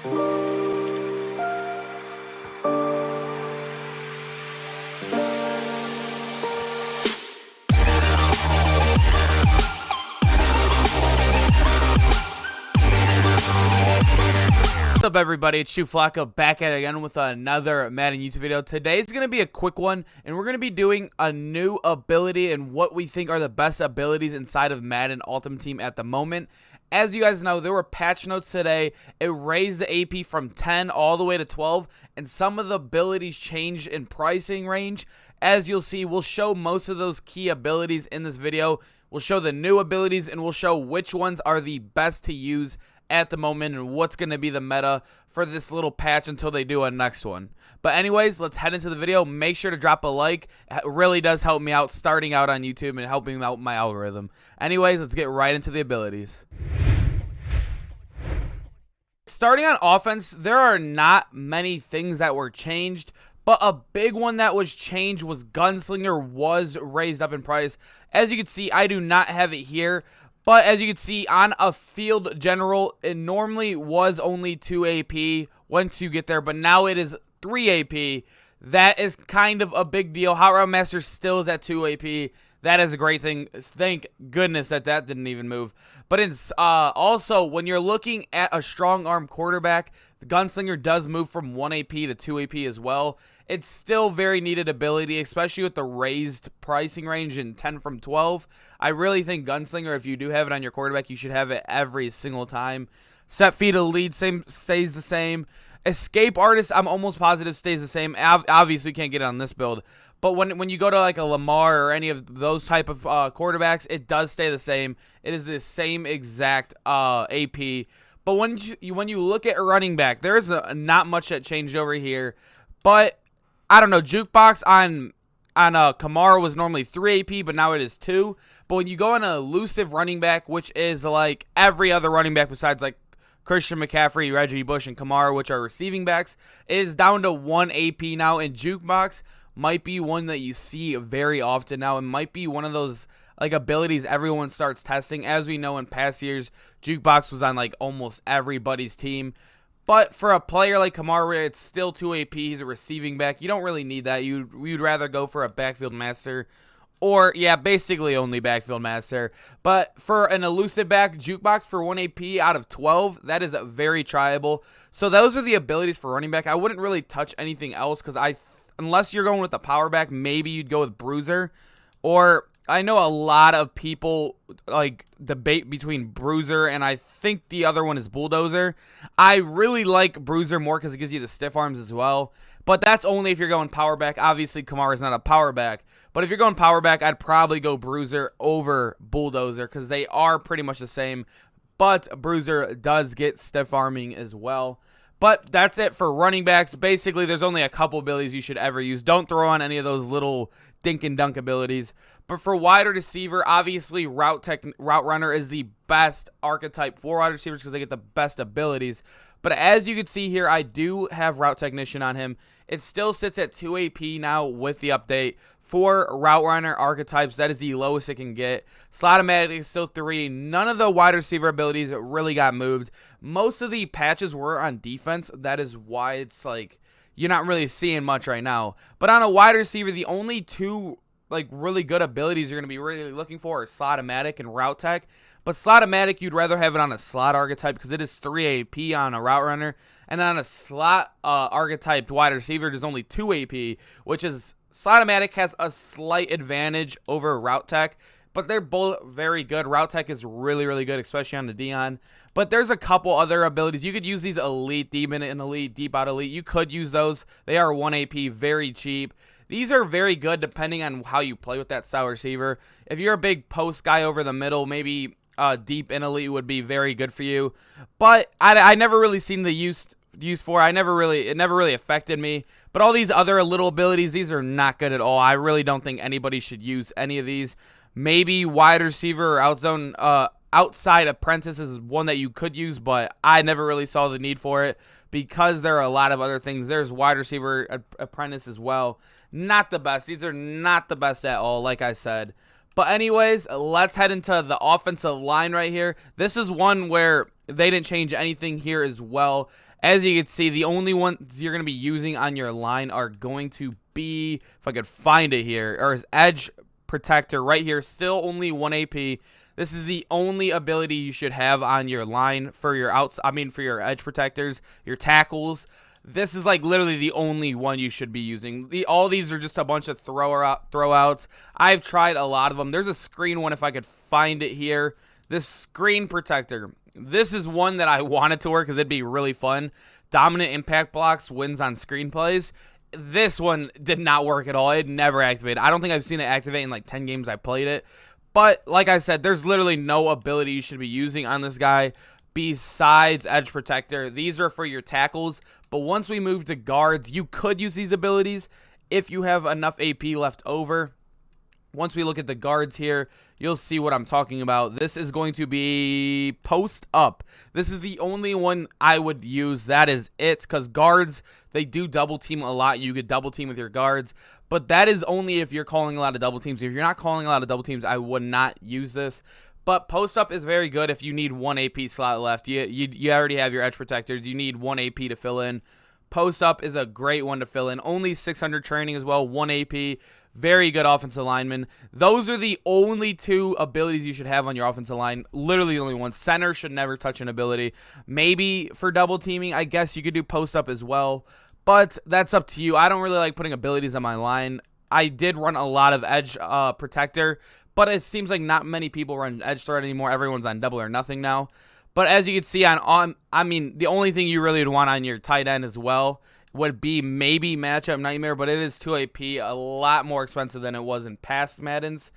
What's up, everybody? It's Shoe Flacco back at it again with another Madden YouTube video. Today's going to be a quick one, and we're going to be doing a new ability and what we think are the best abilities inside of Madden Ultimate Team at the moment. As you guys know, there were patch notes today. It raised the AP from 10 all the way to 12, and some of the abilities changed in pricing range. As you'll see, we'll show most of those key abilities in this video. We'll show the new abilities, and we'll show which ones are the best to use at the moment and what's going to be the meta for this little patch until they do a next one. But anyways, let's head into the video. Make sure to drop a like. It really does help me out starting out on YouTube and helping out my algorithm. Anyways, let's get right into the abilities. Starting on offense, there are not many things that were changed, but a big one that was changed was Gunslinger was raised up in price. As you can see, I do not have it here, but as you can see, on a field general, it normally was only 2 AP once you get there, but now it is 3 AP. That is kind of a big deal. Hot Route Master still is at 2 AP. That is a great thing. Thank goodness that didn't even move. But it's also, when you're looking at a strong arm quarterback, the Gunslinger does move from 1 AP to 2 AP as well. It's still very needed ability, especially with the raised pricing range in 10 from 12. I really think Gunslinger, if you do have it on your quarterback, you should have it every single time. Set feet of lead stays the same. Escape Artist, I'm almost positive stays the same. Obviously, can't get it on this build. But when you go to like a Lamar or any of those type of quarterbacks, it does stay the same. It is the same exact AP. But when you look at a running back, there is not much that changed over here. But I don't know, Jukebox on Kamara was normally 3 AP, but now it is 2. But when you go on an elusive running back, which is like every other running back besides like Christian McCaffrey, Reggie Bush, and Kamara, which are receiving backs, it is down to 1 AP now. And Jukebox might be one that you see very often now. It might be one of those like abilities everyone starts testing. As we know, in past years, Jukebox was on like almost everybody's team. But for a player like Kamara, it's still 2 AP. He's a receiving back. You don't really need that. You'd rather go for a backfield master. Or, yeah, basically only backfield master. But for an elusive back, Jukebox for 1 AP out of 12, that is very tryable. So those are the abilities for running back. I wouldn't really touch anything else because unless you're going with a power back, maybe you'd go with Bruiser. Or I know a lot of people like debate between Bruiser and I think the other one is Bulldozer. I really like Bruiser more because it gives you the stiff arms as well. But that's only if you're going power back. Obviously, Kamara's not a power back. But if you're going power back, I'd probably go Bruiser over Bulldozer because they are pretty much the same. But Bruiser does get stiff arming as well. But that's it for running backs. Basically, there's only a couple abilities you should ever use. Don't throw on any of those little dink and dunk abilities. But for wide receiver, obviously route runner is the best archetype for wide receivers because they get the best abilities. But as you can see here, I do have route technician on him. It still sits at 2 AP now with the update. For route runner archetypes, that is the lowest it can get. Slot-o-matic is still 3. None of the wide receiver abilities really got moved. Most of the patches were on defense. That is why it's like you're not really seeing much right now. But on a wide receiver, the only 2 like really good abilities you're going to be really looking for are Slot-o-matic and Route Tech. But Slot-o-matic, you'd rather have it on a slot archetype because it is 3 AP on a route runner. And on a slot archetyped wide receiver, there's only 2 AP, which is Slot-o-matic has a slight advantage over Route Tech, but they're both very good. Route Tech is really, really good, especially on the Dion. But there's a couple other abilities. You could use these elite, deep in and elite, deep out elite. You could use those. They are 1 AP, very cheap. These are very good depending on how you play with that style receiver. If you're a big post guy over the middle, maybe deep and elite would be very good for you. But I never really seen the use for. It never really affected me. But all these other little abilities, these are not good at all. I really don't think anybody should use any of these. Maybe wide receiver or outside apprentice is one that you could use, but I never really saw the need for it because there are a lot of other things. There's wide receiver apprentice as well. Not the best. These are not the best at all, like I said. But anyways, let's head into the offensive line right here. This is one where they didn't change anything here as well. As you can see, the only ones you're going to be using on your line are going to be, if I could find it here, or is Edge Protector right here. Still only 1 AP. This is the only ability you should have on your line for your for your edge protectors, your tackles. This is like literally the only one you should be using. All these are just a bunch of throwouts. I've tried a lot of them. There's a screen one if I could find it here. This screen protector. This is one that I wanted to work because it'd be really fun. Dominant impact blocks wins on screenplays. This one did not work at all. It never activated. I don't think I've seen it activate in like 10 games I played it. But like I said, there's literally no ability you should be using on this guy besides Edge Protector. These are for your tackles. But once we move to guards, you could use these abilities if you have enough AP left over. Once we look at the guards here, you'll see what I'm talking about. This is going to be post up. This is the only one I would use. That is it, because guards, they do double team a lot. You could double team with your guards, but that is only if you're calling a lot of double teams. If you're not calling a lot of double teams, I would not use this. But post up is very good if you need 1 AP slot left. You already have your edge protectors. You need 1 AP to fill in. Post up is a great one to fill in. Only 600 training as well, 1 AP. Very good offensive lineman. Those are the only 2 abilities you should have on your offensive line. Literally the only one. Center should never touch an ability. Maybe for double teaming, I guess you could do post up as well. But that's up to you. I don't really like putting abilities on my line. I did run a lot of edge protector, but it seems like not many people run edge threat anymore. Everyone's on double or nothing now. But as you can see the only thing you really would want on your tight end as well would be maybe Matchup Nightmare, but it is 2 AP, a lot more expensive than it was in past Maddens.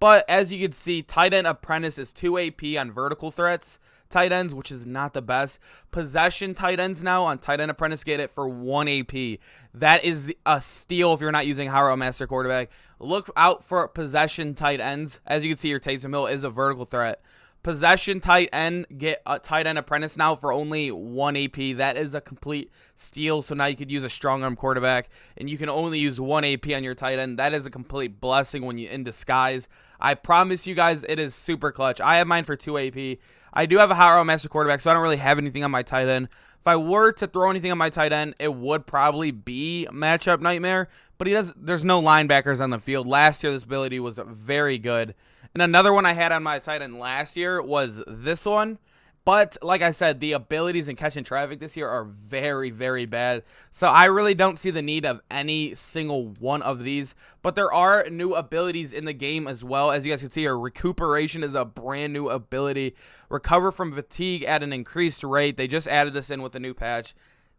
But as you can see, Tight End Apprentice is 2 AP on vertical threats tight ends, which is not the best. Possession tight ends now on Tight End Apprentice get it for 1 AP. That is a steal if you're not using Haro Master Quarterback. Look out for possession tight ends. As you can see, your Taysom Hill is a vertical threat. Possession tight end, get a Tight End Apprentice now for only 1 AP. That is a complete steal. So now you could use a strong arm quarterback, and you can only use 1 AP on your tight end. That is a complete blessing when you in disguise. I promise you guys, it is super clutch. I have mine for 2 AP. I do have a Haro Master Quarterback, so I don't really have anything on my tight end. If I were to throw anything on my tight end, it would probably be Matchup Nightmare, but there's no linebackers on the field. Last year, this ability was very good. And another one I had on my tight end last year was this one. But like I said, the abilities in catching traffic this year are very, very bad. So I really don't see the need of any single one of these. But there are new abilities in the game as well. As you guys can see, our recuperation is a brand new ability. Recover from fatigue at an increased rate. They just added this in with the new patch.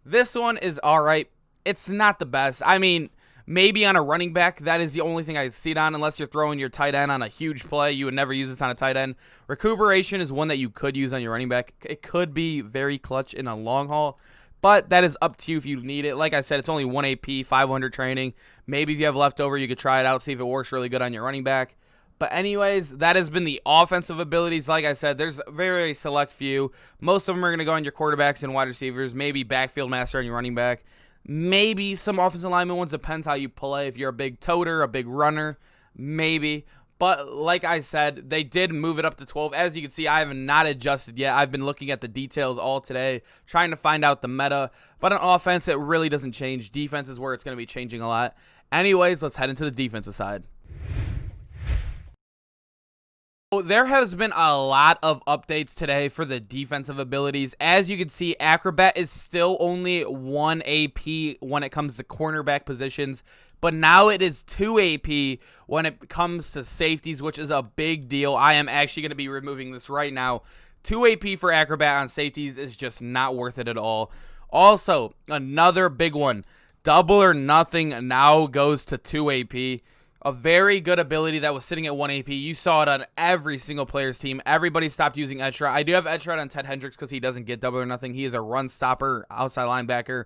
This one is alright. It's not the best. I mean, maybe on a running back, that is the only thing I see it on, unless you're throwing your tight end on a huge play. You would never use this on a tight end. Recuperation is one that you could use on your running back. It could be very clutch in a long haul, but that is up to you if you need it. Like I said, it's only 1 AP, 500 training. Maybe if you have leftover, you could try it out, see if it works really good on your running back. But anyways, that has been the offensive abilities. Like I said, there's a very select few. Most of them are going to go on your quarterbacks and wide receivers, maybe backfield master on your running back. Maybe some offensive lineman ones, depends how you play. If you're a big toter, a big runner, maybe. But like I said, they did move it up to 12. As you can see, I have not adjusted yet. I've been looking at the details all today, trying to find out the meta. But on offense, it really doesn't change. Defense is where it's going to be changing a lot. Anyways, let's head into the defensive side. There has been a lot of updates today for the defensive abilities. As you can see, Acrobat is still only 1 AP when it comes to cornerback positions, but now it is 2 AP when it comes to safeties, which is a big deal. I am actually going to be removing this right now. 2 AP for Acrobat on safeties is just not worth it at all. Also, another big one, double or nothing now goes to 2 AP. A very good ability that was sitting at 1 AP. You saw it on every single player's team. Everybody stopped using edge threat. I do have edge threat on Ted Hendricks because he doesn't get double or nothing. He is a run stopper, outside linebacker.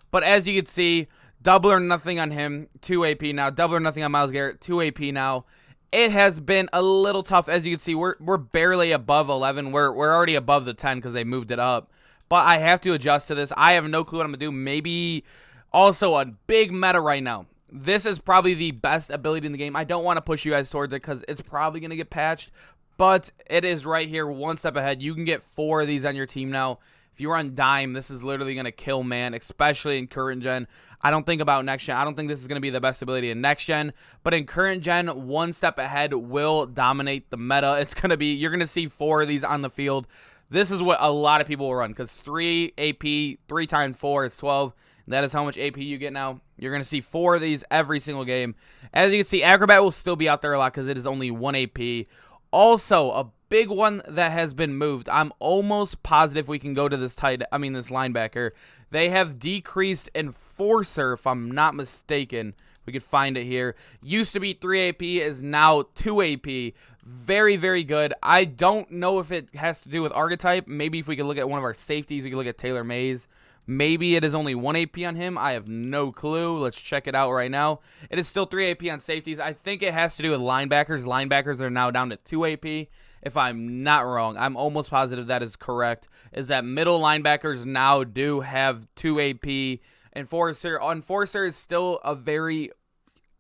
But as you can see, double or nothing on him, 2 AP now. Double or nothing on Myles Garrett, 2 AP now. It has been a little tough. As you can see, we're barely above 11. We're already above the 10 because they moved it up. But I have to adjust to this. I have no clue what I'm going to do. Maybe also a big meta right now. This is probably the best ability in the game. I don't want to push you guys towards it because it's probably going to get patched, but it is right here one step ahead. You can get 4 of these on your team now. If you run Dime, this is literally going to kill man, especially in current gen. I don't think about next gen. I don't think this is going to be the best ability in next gen, but in current gen, one step ahead will dominate the meta. It's going to be, you're going to see 4 of these on the field. This is what a lot of people will run, because 3 AP, 3 times 4 is 12. That is how much AP you get now. You're going to see 4 of these every single game. As you can see, Acrobat will still be out there a lot because it is only 1 AP. Also, a big one that has been moved. I'm almost positive we can go to this this linebacker. They have decreased Enforcer, if I'm not mistaken. We could find it here. Used to be 3 AP, is now 2 AP. Very, very good. I don't know if it has to do with archetype. Maybe if we could look at one of our safeties, we could look at Taylor Mays. Maybe it is only 1 AP on him. I have no clue. Let's check it out right now. It is still 3 AP on safeties. I think it has to do with linebackers. Linebackers are now down to 2 AP. If I'm not wrong, I'm almost positive that is correct, is that middle linebackers now do have 2 AP. Enforcer is still a very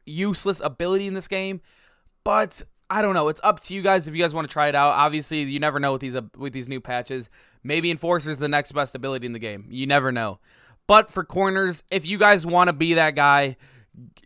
useless ability in this game, but I don't know. It's up to you guys if you guys want to try it out. Obviously, you never know with these new patches. Maybe Enforcer is the next best ability in the game. You never know. But for corners, if you guys want to be that guy,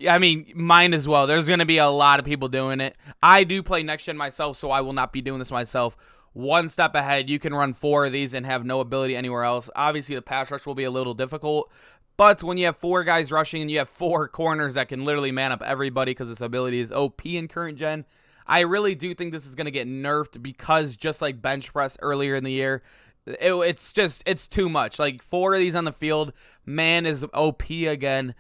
I mean, mine as well. There's going to be a lot of people doing it. I do play next gen myself, so I will not be doing this myself. One step ahead, you can run 4 of these and have no ability anywhere else. Obviously, the pass rush will be a little difficult, but when you have 4 guys rushing and you have 4 corners that can literally man up everybody because this ability is OP in current gen, I really do think this is going to get nerfed because just like bench press earlier in the year, it's too much. Like 4 of these on the field, man is OP again.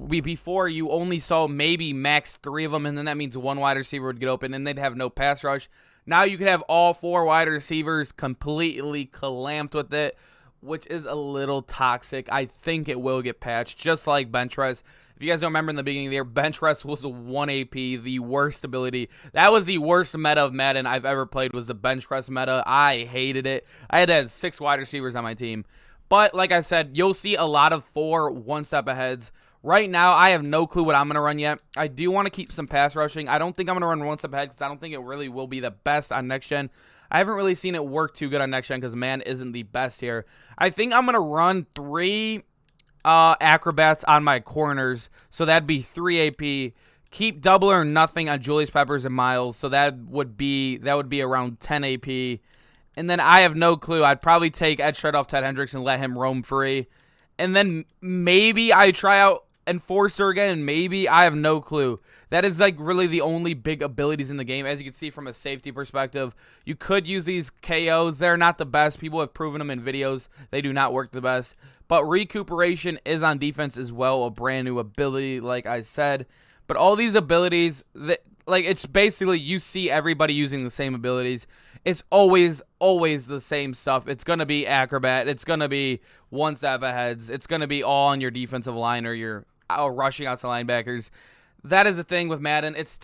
Before, you only saw maybe max 3 of them, and then that means 1 wide receiver would get open, and they'd have no pass rush. Now you could have all 4 wide receivers completely clamped with it, which is a little toxic. I think it will get patched, just like bench press. If you guys don't remember in the beginning of the year, bench press was a 1 AP, the worst ability. That was the worst meta of Madden I've ever played, was the bench press meta. I hated it. I had to have 6 wide receivers on my team. But like I said, you'll see a lot of 4 one-step aheads. Right now, I have no clue what I'm going to run yet. I do want to keep some pass rushing. I don't think I'm going to run one step ahead because I don't think it really will be the best on next gen. I haven't really seen it work too good on next gen because man isn't the best here. I think I'm going to run 3 acrobats on my corners, so that'd be 3 AP. Keep double or nothing on Julius Peppers and Miles, so that would be around 10 AP. And then I have no clue. I'd probably take Edge Shred off Ted Hendricks and let him roam free. And then maybe I try out Enforcer again, maybe. I have no clue. That is like really the only big abilities in the game. As you can see from a safety perspective, you could use these KOs. They're not the best. People have proven them in videos. They do not work the best. But recuperation is on defense as well, a brand new ability, like I said. But all these abilities, it's basically you see everybody using the same abilities. It's always the same stuff. It's going to be acrobat. It's going to be one step aheads. It's going to be all on your defensive line or your rushing outside linebackers. That is the thing with Madden. It's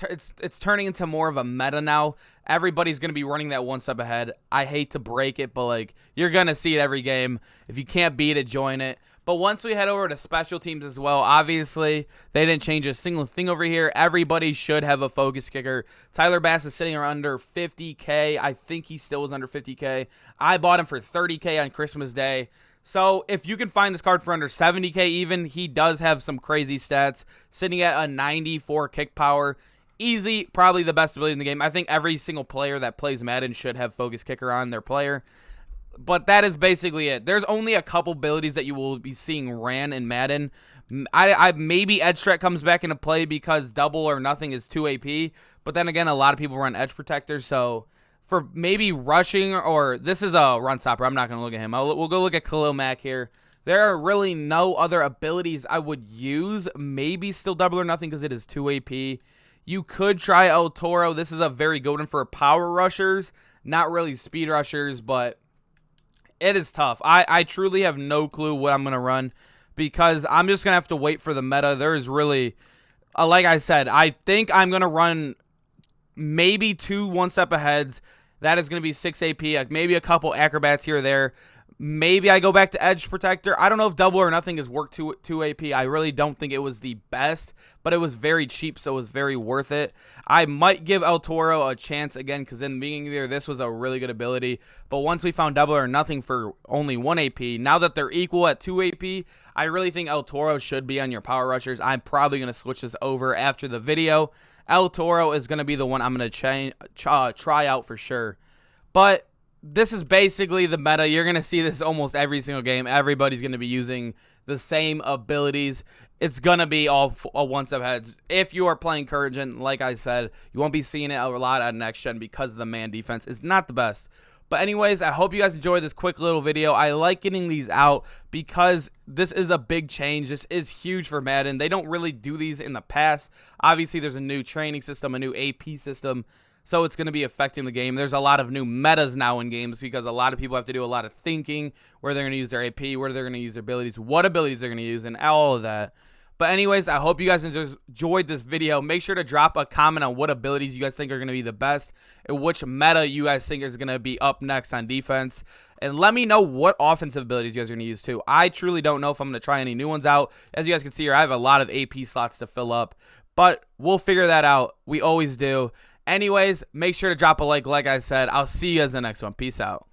turning into more of a meta now. Everybody's going to be running that one step ahead. I hate to break it, but like you're going to see it every game. If you can't beat it, join it. But once we head over to special teams as well, obviously, they didn't change a single thing over here. Everybody should have a focus kicker. Tyler Bass is sitting around under 50K. I think he still is under 50K. I bought him for 30K on Christmas Day. So if you can find this card for under 70K even, he does have some crazy stats. Sitting at a 94 kick power. Easy, probably the best ability in the game. I think every single player that plays Madden should have focus kicker on their player. But that is basically it. There's only a couple abilities that you will be seeing ran in Madden. I maybe Edge Threat comes back into play because double or nothing is 2 AP. But then again, a lot of people run Edge Protector. So for maybe rushing, or this is a run stopper. I'm not going to look at him. We'll go look at Khalil Mack here. There are really no other abilities I would use. Maybe still double or nothing because it is 2 AP. You could try El Toro. This is a very good one for power rushers. Not really speed rushers, but it is tough. I truly have no clue what I'm going to run because I'm just going to have to wait for the meta. There is really, like I said, I think I'm going to run maybe 2 one-step aheads. That is going to be 6 AP, like maybe a couple acrobats here or there. Maybe I go back to Edge Protector. I don't know if Double or Nothing is worth 2 AP. I really don't think it was the best, but it was very cheap, so it was very worth it. I might give El Toro a chance again, because in the beginning there, this was a really good ability. But once we found Double or Nothing for only 1 AP, now that they're equal at 2 AP, I really think El Toro should be on your Power Rushers. I'm probably going to switch this over after the video. El Toro is going to be the one I'm going to try out for sure. But this is basically the meta. You're going to see this almost every single game. Everybody's going to be using the same abilities. It's going to be all one-step heads. If you are playing Courage, and like I said, you won't be seeing it a lot on Next Gen because the man defense is not the best. But anyways, I hope you guys enjoyed this quick little video. I like getting these out because this is a big change. This is huge for Madden. They don't really do these in the past. Obviously, there's a new training system, a new AP system. So it's going to be affecting the game. There's a lot of new metas now in games because a lot of people have to do a lot of thinking where they're going to use their AP, where they're going to use their abilities, what abilities they're going to use, and all of that. But anyways, I hope you guys enjoyed this video. Make sure to drop a comment on what abilities you guys think are going to be the best and which meta you guys think is going to be up next on defense. And let me know what offensive abilities you guys are going to use too. I truly don't know if I'm going to try any new ones out. As you guys can see here, I have a lot of AP slots to fill up. But we'll figure that out. We always do. Anyways, make sure to drop a like I said. I'll see you guys in the next one. Peace out.